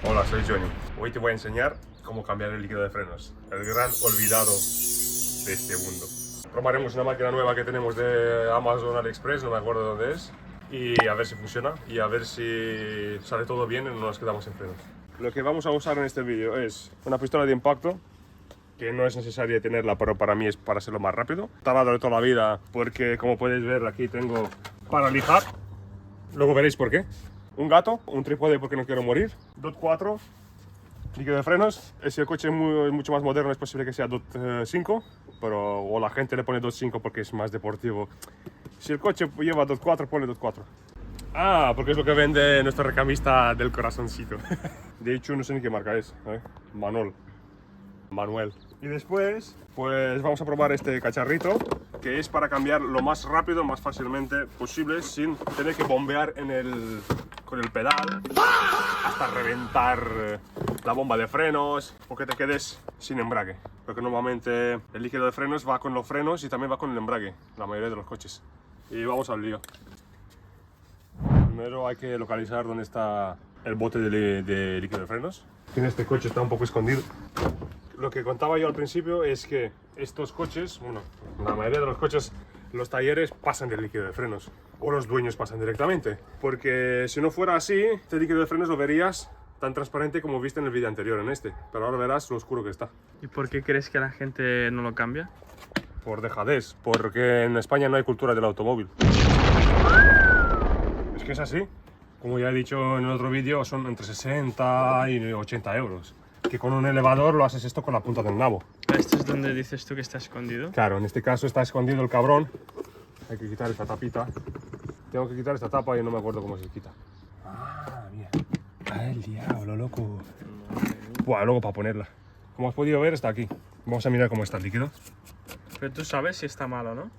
Hola, soy Johnny. Hoy te voy a enseñar cómo cambiar el líquido de frenos, el gran olvidado de este mundo. Probaremos una máquina nueva que tenemos de Amazon AliExpress, no me acuerdo dónde es, y a ver si funciona y a ver si sale todo bien y no nos quedamos sin frenos. Lo que vamos a usar en este vídeo es una pistola de impacto, que no es necesaria tenerla, pero para mí es para hacerlo más rápido. Taladro de toda la vida, porque como podéis ver aquí tengo para lijar. Luego veréis por qué. Un gato, un trípode porque no quiero morir. DOT 4, líquido de frenos. Si el coche es mucho más moderno es posible que sea DOT 5, pero o la gente le pone DOT 5 porque es más deportivo. Si el coche lleva DOT 4, ponle DOT 4. Ah, porque es lo que vende nuestro recamista del corazoncito. De hecho, no sé ni qué marca es, ¿eh? Manuel. Y después, pues vamos a probar este cacharrito, que es para cambiar lo más rápido, más fácilmente posible, sin tener que bombear con el pedal hasta reventar la bomba de frenos o que te quedes sin embrague. Porque normalmente el líquido de frenos va con los frenos y también va con el embrague, la mayoría de los coches. Y vamos al lío. Primero hay que localizar dónde está el bote de líquido de frenos. En este coche está un poco escondido. Lo que contaba yo al principio es que estos coches, bueno, la mayoría de los coches, los talleres pasan del líquido de frenos o los dueños pasan directamente, porque si no fuera así, este líquido de frenos lo verías tan transparente como viste en el vídeo anterior, en este, pero ahora verás lo oscuro que está. ¿Y por qué crees que la gente no lo cambia? Por dejadez, porque en España no hay cultura del automóvil. Es que es así, como ya he dicho en el otro vídeo, son entre 60 y 80 euros. Que con un elevador lo haces esto con la punta del nabo. ¿Esto es donde dices tú que está escondido? Claro, en este caso está escondido el cabrón. Hay que quitar esta tapita. Tengo que quitar esta tapa y no me acuerdo cómo se quita. Ah, mira. Ah, el diablo, loco. Buah, luego para ponerla. Como has podido ver, está aquí. Vamos a mirar cómo está el líquido. Pero tú sabes si está malo, ¿no?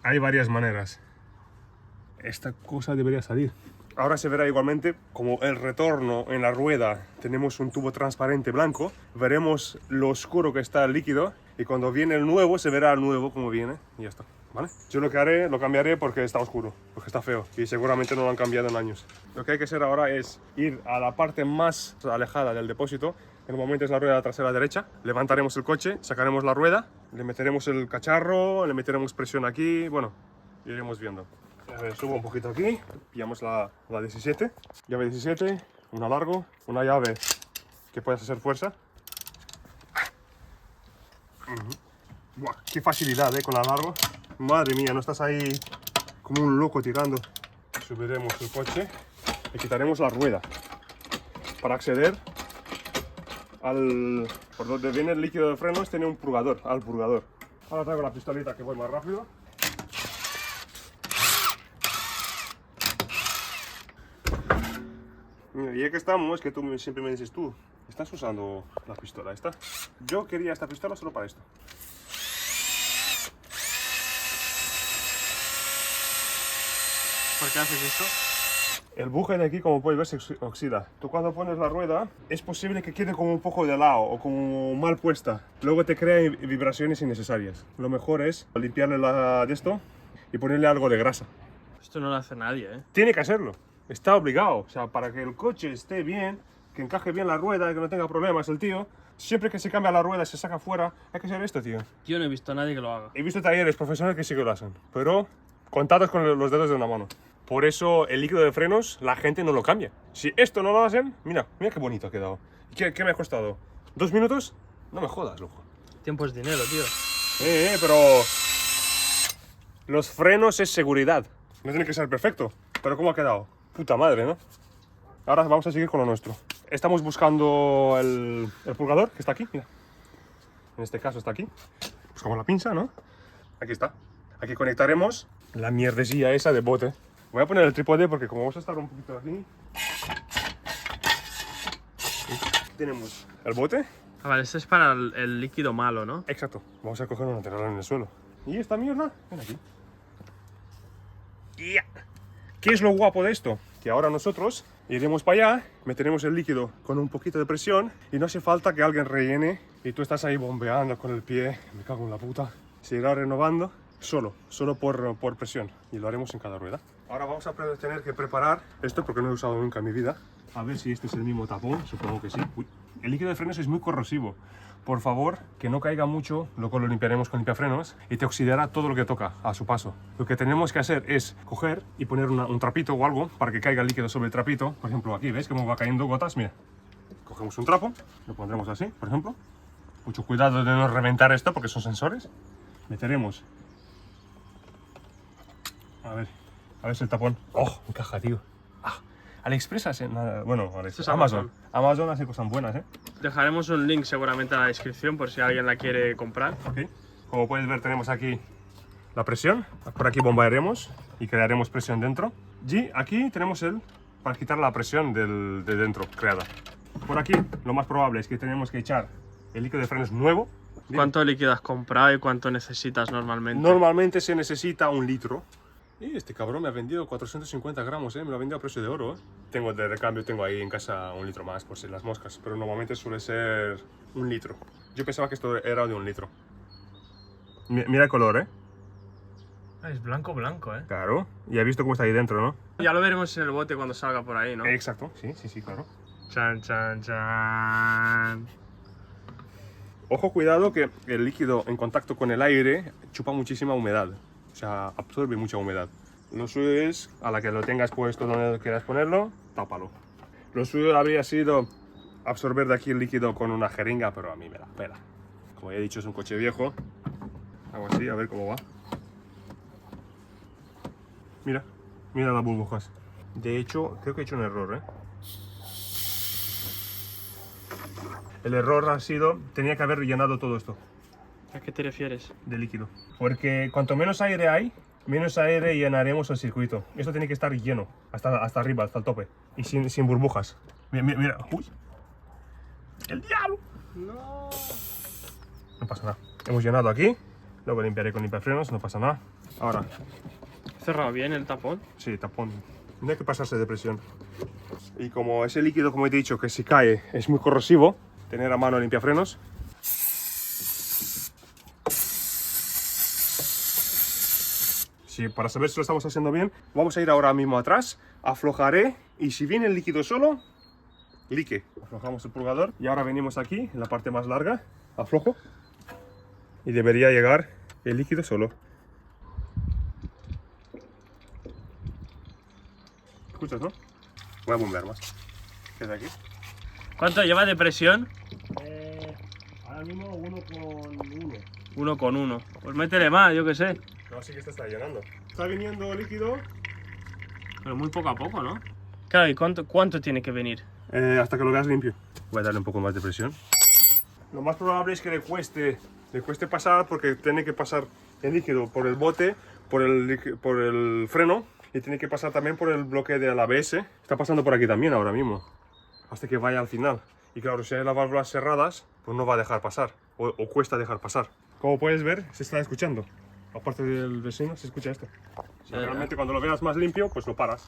Hay varias maneras. Esta cosa debería salir. Ahora se verá igualmente como el retorno en la rueda. Tenemos un tubo transparente blanco. Veremos lo oscuro que está el líquido. Y cuando viene el nuevo, se verá el nuevo como viene. Y ya está, ¿vale? Yo lo que haré, lo cambiaré porque está oscuro. Porque está feo. Y seguramente no lo han cambiado en años. Lo que hay que hacer ahora es ir a la parte más alejada del depósito. En un momento es la rueda trasera derecha. Levantaremos el coche, sacaremos la rueda. Le meteremos el cacharro, le meteremos presión aquí. Bueno, iremos viendo. A ver, subo un poquito aquí, pillamos la 17, llave 17, una largo, una llave que puedes hacer fuerza. Buah, qué facilidad, con la largo. Madre mía, no estás ahí como un loco tirando. Subiremos el coche y quitaremos la rueda para acceder por donde viene el líquido de frenos. Tiene un purgador, al purgador. Ahora traigo la pistolita que voy más rápido. Y ya que estamos, que tú siempre me dices, tú estás usando la pistola esta. Yo quería esta pistola solo para esto. ¿Por qué haces esto? El buje de aquí, como puedes ver, se oxida. Tú cuando pones la rueda, es posible que quede como un poco de lado o como mal puesta. Luego te crea vibraciones innecesarias. Lo mejor es limpiarle de esto y ponerle algo de grasa. Esto no lo hace nadie, ¿eh? Tiene que hacerlo. Está obligado. O sea, para que el coche esté bien, que encaje bien la rueda, que no tenga problemas el tío, siempre que se cambia la rueda, se saca fuera, hay que hacer esto, tío. Yo no he visto a nadie que lo haga. He visto talleres profesionales que sí que lo hacen, pero contados con los dedos de una mano. Por eso el líquido de frenos, la gente no lo cambia. Si esto no lo hacen, mira, mira qué bonito ha quedado. ¿Qué me ha costado? ¿2 minutos? No me jodas, loco. Tiempo es dinero, tío. Pero los frenos es seguridad. No tiene que ser perfecto. Pero ¿cómo ha quedado? Puta madre, ¿no? Ahora vamos a seguir con lo nuestro. Estamos buscando el purgador, que está aquí, mira. En este caso está aquí. Buscamos la pinza, ¿no? Aquí está. Aquí conectaremos la mierdecilla esa de bote. Voy a poner el trípode porque como vamos a estar un poquito aquí... Aquí tenemos el bote. Ah, vale, esto es para el líquido malo, ¿no? Exacto. Vamos a coger una tirarla en el suelo. Y esta mierda, ven aquí. Yeah. ¿Qué es lo guapo de esto? Que ahora nosotros iremos para allá, meteremos el líquido con un poquito de presión y no hace falta que alguien rellene y tú estás ahí bombeando con el pie. Me cago en la puta. Se irá renovando solo por presión y lo haremos en cada rueda. Ahora vamos a tener que preparar esto porque no he usado nunca en mi vida. A ver si este es el mismo tapón, supongo que sí. Uy, el líquido de frenos es muy corrosivo. Por favor, que no caiga mucho, luego lo limpiaremos con limpiafrenos y te oxidará todo lo que toca a su paso. Lo que tenemos que hacer es coger y poner un trapito o algo para que caiga el líquido sobre el trapito. Por ejemplo, aquí, ¿ves cómo va cayendo gotas? Mira, cogemos un trapo, lo pondremos así, por ejemplo. Mucho cuidado de no reventar esto porque son sensores. Meteremos. A ver si el tapón. ¡Oh! Encaja, tío. Ah, AliExpress hace nada. Bueno, AliExpress, Amazon. Amazon hace cosas buenas, ¿eh? Dejaremos un link seguramente en la descripción por si alguien la quiere comprar. Ok. Como puedes ver, tenemos aquí la presión. Por aquí bombardearemos y crearemos presión dentro. Y aquí tenemos para quitar la presión de dentro creada. Por aquí, lo más probable es que tenemos que echar el líquido de frenos nuevo. ¿Cuánto líquido has comprado y cuánto necesitas normalmente? Normalmente se necesita 1 litro. Y este cabrón me ha vendido 450 gramos, me lo ha vendido a precio de oro. Tengo de recambio, tengo ahí en casa 1 litro más por si las moscas, pero normalmente suele ser 1 litro. Yo pensaba que esto era de 1 litro. Mira el color, Es blanco, Claro, y has visto cómo está ahí dentro, ¿no? Ya lo veremos en el bote cuando salga por ahí, ¿no? Exacto, sí, claro. Chan, chan, chan. Ojo, cuidado que el líquido en contacto con el aire chupa muchísima humedad. O sea, absorbe mucha humedad. Lo suyo es, a la que lo tengas puesto donde quieras ponerlo, tápalo. Lo suyo habría sido absorber de aquí el líquido con una jeringa, pero a mí me la pela. Como ya he dicho, es un coche viejo. Hago así, a ver cómo va. Mira las burbujas. De hecho, creo que he hecho un error, El error ha sido, tenía que haber rellenado todo esto. ¿A qué te refieres? De líquido. Porque cuanto menos aire hay, menos aire llenaremos el circuito. Esto tiene que estar lleno, hasta arriba, hasta el tope. Y sin burbujas. Mira. Uy. ¡El diablo! No. No pasa nada. Hemos llenado aquí. Luego limpiaré con limpiafrenos, no pasa nada. Ahora. ¿Cerrado bien el tapón? Sí, tapón. No hay que pasarse de presión. Y como ese líquido, como he dicho, que si cae es muy corrosivo, tener a mano limpiafrenos. Sí, para saber si lo estamos haciendo bien, vamos a ir ahora mismo atrás, aflojaré y si viene el líquido solo, lique. Aflojamos el purgador y ahora venimos aquí, en la parte más larga, aflojo y debería llegar el líquido solo. ¿Escuchas, no? Voy a bombear más. ¿Qué es aquí? ¿Cuánto lleva de presión? Ahora mismo 1,1. 1,1. Pues métele más, yo qué sé. No, sí que está llenando. Está viniendo líquido. Pero muy poco a poco, ¿no? Claro, ¿y cuánto tiene que venir? Hasta que lo veas limpio. Voy a darle un poco más de presión. Lo más probable es que le cueste pasar porque tiene que pasar el líquido por el bote, por el freno y tiene que pasar también por el bloque del ABS. Está pasando por aquí también ahora mismo, hasta que vaya al final. Y claro, si hay las válvulas cerradas, pues no va a dejar pasar o cuesta dejar pasar. Como puedes ver, se está escuchando. Aparte del vecino, se escucha esto. Si realmente cuando lo veas más limpio, pues lo paras.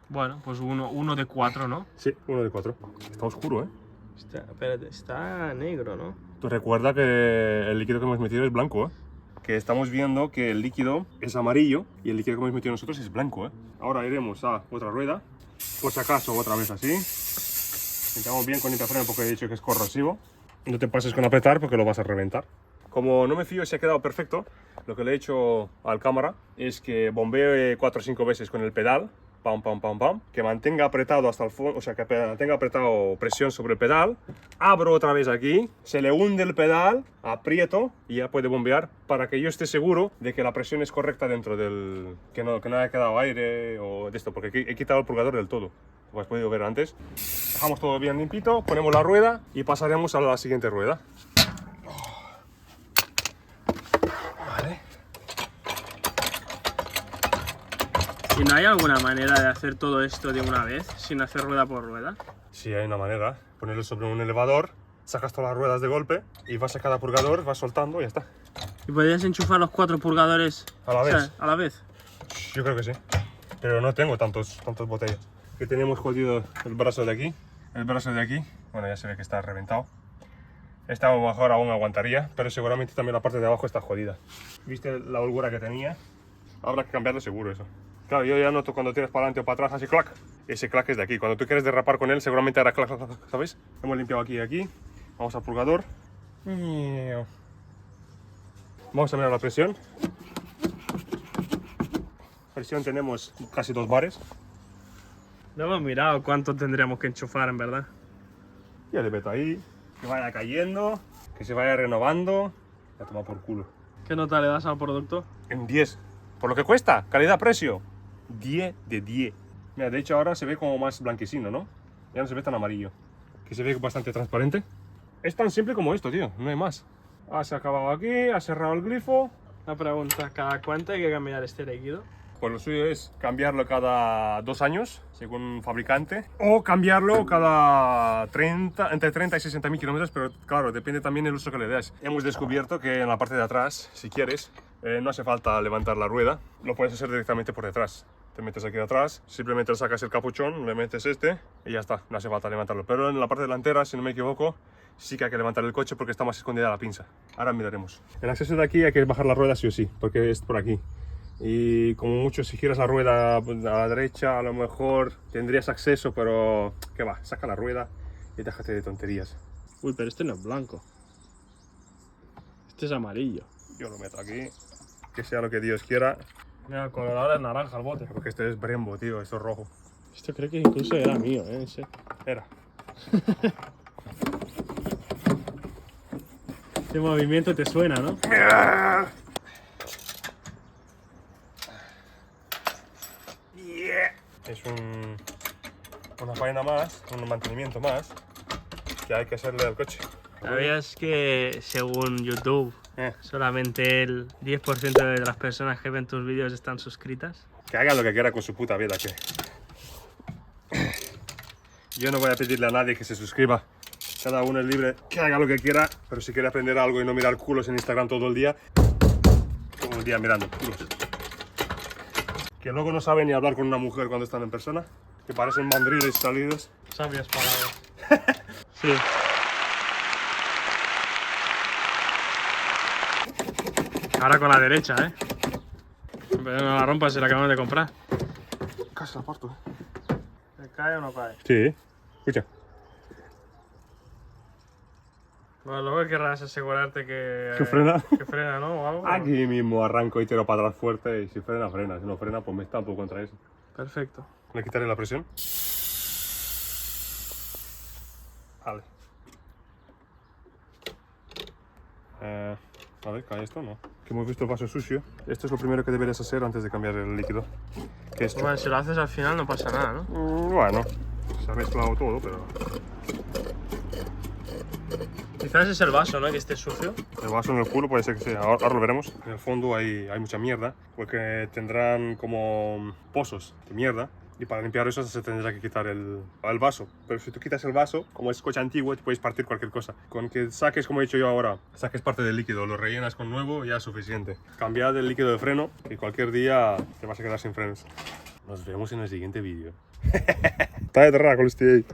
Bueno, pues uno de 4, ¿no? Sí, 1 de 4. Está oscuro, Espérate, está negro, ¿no? Tú recuerda que el líquido que hemos metido es blanco, Que estamos viendo que el líquido es amarillo y el líquido que hemos metido nosotros es blanco, Ahora iremos a otra rueda, por si acaso otra vez así. Limpiamos bien con limpiafreno porque he dicho que es corrosivo. No te pases con apretar porque lo vas a reventar. Como no me fío si ha quedado perfecto, lo que le he hecho al cámara es que bombee 4 o 5 veces con el pedal, pam, pam, pam, pam, que mantenga apretado hasta el fondo, o sea, que mantenga apretado presión sobre el pedal, abro otra vez aquí, se le hunde el pedal, aprieto y ya puede bombear para que yo esté seguro de que la presión es correcta dentro del... que no haya quedado aire o de esto, porque he quitado el purgador del todo, como has podido ver antes. Dejamos todo bien limpito, ponemos la rueda y pasaremos a la siguiente rueda. ¿Y no hay alguna manera de hacer todo esto de una vez, sin hacer rueda por rueda? Sí, hay una manera. Ponerlo sobre un elevador, sacas todas las ruedas de golpe y vas a cada purgador, vas soltando y ya está. ¿Y podrías enchufar los 4 purgadores a la vez? O sea, a la vez? Yo creo que sí. Pero no tengo tantas botellas. Que tenemos jodido el brazo de aquí. El brazo de aquí, bueno, ya se ve que está reventado. Esta mejor aún aguantaría, pero seguramente también la parte de abajo está jodida. ¿Viste la holgura que tenía? Habrá que cambiarlo seguro eso. Claro, yo ya noto cuando tiras para adelante o para atrás, así clac. Ese clac es de aquí. Cuando tú quieres derrapar con él, seguramente hará clac, clac, clac, ¿sabes? Hemos limpiado aquí y aquí. Vamos al purgador. Vamos a mirar la presión. Presión tenemos casi 2 bares. No hemos mirado cuánto tendríamos que enchufar, en verdad. Ya le meto ahí. Que vaya cayendo, que se vaya renovando. Ya toma por culo. ¿Qué nota le das al producto? En 10. Por lo que cuesta, calidad-precio. 10 de 10. Mira, de hecho ahora se ve como más blanquecino, ¿no? Ya no se ve tan amarillo. Que se ve bastante transparente. Es tan simple como esto, tío. No hay más. Has acabado aquí, has cerrado el grifo. Una pregunta, ¿cada cuánto hay que cambiar este líquido? Pues lo suyo es cambiarlo cada 2 años, según fabricante. O cambiarlo cada entre 30 y 60.000 kilómetros, pero claro, depende también del uso que le des. Hemos descubierto que en la parte de atrás, si quieres, no hace falta levantar la rueda. Lo puedes hacer directamente por detrás. Te metes aquí atrás, simplemente le sacas el capuchón, le metes este y ya está, no hace falta levantarlo. Pero en la parte delantera, si no me equivoco, sí que hay que levantar el coche porque está más escondida la pinza. Ahora miraremos. El acceso de aquí hay que bajar la rueda sí o sí, porque es por aquí. Y como mucho, si giras la rueda a la derecha, a lo mejor tendrías acceso, pero ¿qué va? Saca la rueda y déjate de tonterías. Uy, pero este no es blanco. Este es amarillo. Yo lo meto aquí, que sea lo que Dios quiera. Mira, el color ahora es naranja el bote. Porque este es Brembo, tío, esto es rojo. Esto creo que incluso era mío, ese. Era. Este movimiento te suena, ¿no? Es una faena más, un mantenimiento más que hay que hacerle al coche. ¿Sabías que según YouTube solamente el 10% de las personas que ven tus vídeos están suscritas? Que haga lo que quiera con su puta vida, que yo no voy a pedirle a nadie que se suscriba. Cada uno es libre que haga lo que quiera, pero si quiere aprender algo y no mirar culos en Instagram todo el día mirando culos. Que luego no saben ni hablar con una mujer cuando están en persona, que parecen mandriles salidos. Sabias palabras. Sí. Ahora con la derecha, ¿eh? Pero no la rompas, se la acabamos de comprar. Casi la parto, ¿Se cae o no cae? Sí, escucha. Bueno, luego querrás asegurarte que frena. Que frena, ¿no? O algo. Aquí mismo arranco y tiro para atrás fuerte y si frena, frena. Si no frena, pues me estampo contra eso. Perfecto. Le quitaré la presión. Vale. A ver, ¿cae esto o no? Que hemos visto el vaso sucio. Esto es lo primero que deberías hacer antes de cambiar el líquido. Que es Bueno, si lo haces al final no pasa nada, ¿no? bueno, se ha mezclado todo, pero Quizás es el vaso, ¿no? Que esté sucio. el vaso en el culo puede ser que sea. Ahora lo veremos. En el fondo hay mucha mierda, porque tendrán como pozos de mierda. Y para limpiar eso se tendrá que quitar el vaso. Pero si tú quitas el vaso, como es coche antiguo, te puedes partir cualquier cosa. Con que saques, como he dicho yo ahora, saques parte del líquido, lo rellenas con nuevo, ya es suficiente. Cambiad el líquido de freno, que cualquier día te vas a quedar sin frenos. Nos vemos en el siguiente vídeo. Está de terra con este ahí.